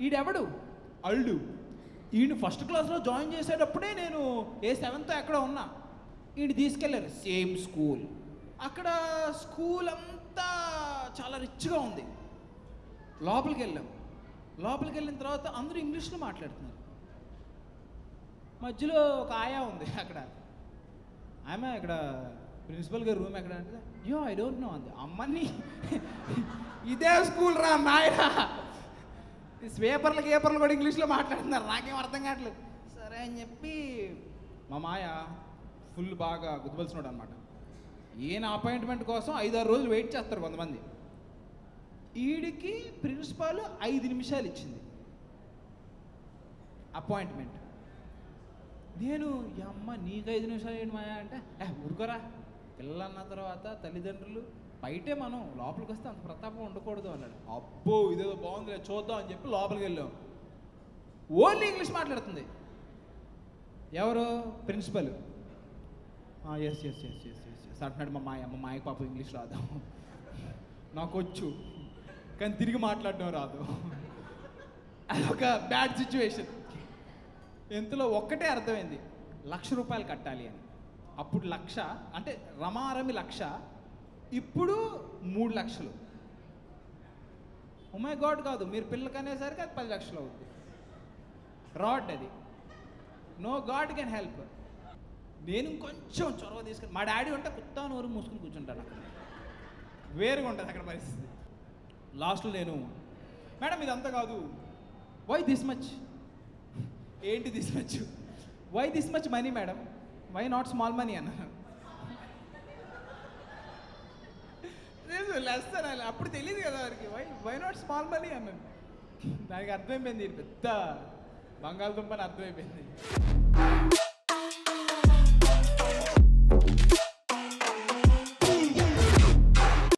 ఈడెవడు అల్లు. ఈయన ఫస్ట్ క్లాస్లో జాయిన్ చేసేటప్పుడే నేను ఏ 7th ఎక్కడ ఉన్నా. ఈయన తీసుకెళ్ళారు సేమ్ స్కూల్. అక్కడ స్కూల్ అంతా చాలా రిచ్గా ఉంది. లోపలికి వెళ్ళిన తర్వాత అందరూ ఇంగ్లీష్లో మాట్లాడుతున్నారు. మధ్యలో ఒక ఆయా ఉంది అక్కడ. ఆమె ఇక్కడ ప్రిన్సిపల్ గారి రూమ్ ఎక్కడ అంటే ఐ డోంట్ నో అంది. అమ్మని ఇదే స్కూల్ రా నాయనా, పేపర్లు కూడా ఇంగ్లీష్లో మాట్లాడుతున్నారు, నాకేం అర్థం కావట్లేదు. సరే అని చెప్పి మా మాయ ఫుల్ బాగా గుర్తుపలిసినాడు అనమాట. ఈయన అపాయింట్మెంట్ కోసం 5-6 రోజులు వెయిట్ చేస్తారు కొంతమంది. ఈడికి ప్రిన్సిపాల్ 5 నిమిషాలు ఇచ్చింది అపాయింట్మెంట్. నేను అమ్మ నీకు 5 నిమిషాలు ఏంటి మాయా అంటే ఊరుకోరా, పిల్లలన్న తర్వాత తల్లిదండ్రులు బయటే, మనం లోపలికి వస్తే అంత ప్రతాపం ఉండకూడదు అన్నాడు. అబ్బో ఇదేదో బాగుంది చూద్దాం అని చెప్పి లోపలికి వెళ్ళాం. ఓన్లీ ఇంగ్లీష్ మాట్లాడుతుంది. ఎవరు? ప్రిన్సిపల్. ఎస్ అంటున్నాడు. మా మాయకి పాపం ఇంగ్లీష్ రాదు, నాకు వచ్చు కానీ తిరిగి మాట్లాడడం రాదు. అదొక బ్యాడ్ సిచ్యువేషన్. ఎంతలో ఒక్కటే అర్థమైంది, 1,00,000 రూపాయలు కట్టాలి అని. అప్పుడు 1,00,000 అంటే రమారమి 1,00,000, ఇప్పుడు 3 లక్షలు. మై గాడ్ కాదు, మీరు పిల్లలకి అనేసరికి అది 10 లక్షలు అవుతుంది. రాడ్ అది. No god can help. నేను కొంచెం చొరవ తీసుకుని, మా డాడీ ఉంటే కుత్తా నోరు మూసుకుని కూర్చుంటాడు అక్కడ, వేరుగా ఉంటుంది అక్కడ పరిస్థితి. లాస్ట్లో నేను మేడం ఇదంతా కాదు, వై దిస్ మచ్, ఏంటి this much, why this much money madam, why not small money అన్నాను. లెస్ అనాలి, అప్పుడు తెలియదు కదా వారికి, వై నాట్ స్మాల్ మనీ అన్నాను. దానికి అర్థమైపోయింది, పెద్ద బంగాళదుంపని అర్థమైపోయింది.